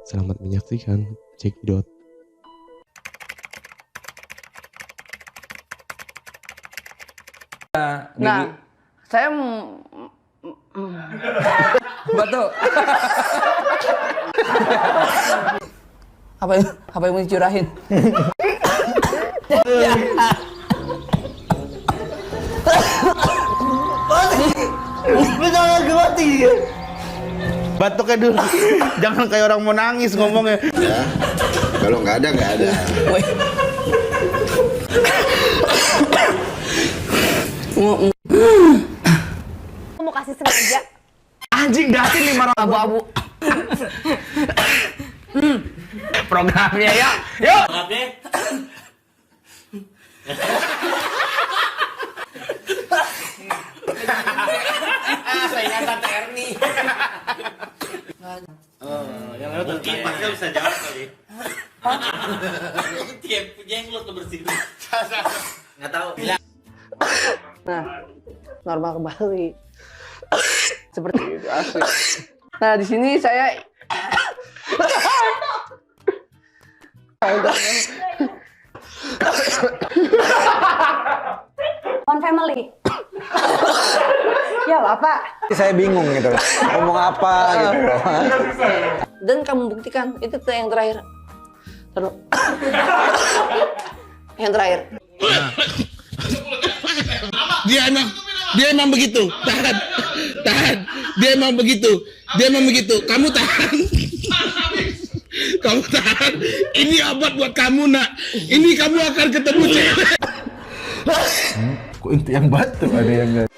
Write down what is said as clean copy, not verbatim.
Selamat menyaksikan Cekidot. Nah, saya Batu. Apa yang mau dicurahin? Lu jangan mati. Batuknya dulu. Jangan kayak orang mau nangis ngomongnya. Ya, kalau nggak ada nggak ada. Woi. Mau kasih sengaja. Anjing datin 500 Abu-abu. programnya ya. Yuk. Saingan Tante Erni. Yang lalu mungkin Pasnya bisa jawab kali. Tiap jenglot tuh bersih. Nggak tahu. Nah, normal kembali. Seperti itu asli. Nah, di sini saya On family. Ya Bapak. Saya bingung gitu loh. Ngomong apa gitu loh. dan kamu buktikan itu tuh yang terakhir. Terus yang terakhir. Dia emang begitu. Tahan. Dia emang begitu. Kamu tahan. Kamu tahan. Ini obat buat kamu, Nak. Ini kamu akan ketemu cewek. Kok itu yang batu ada yang enggak?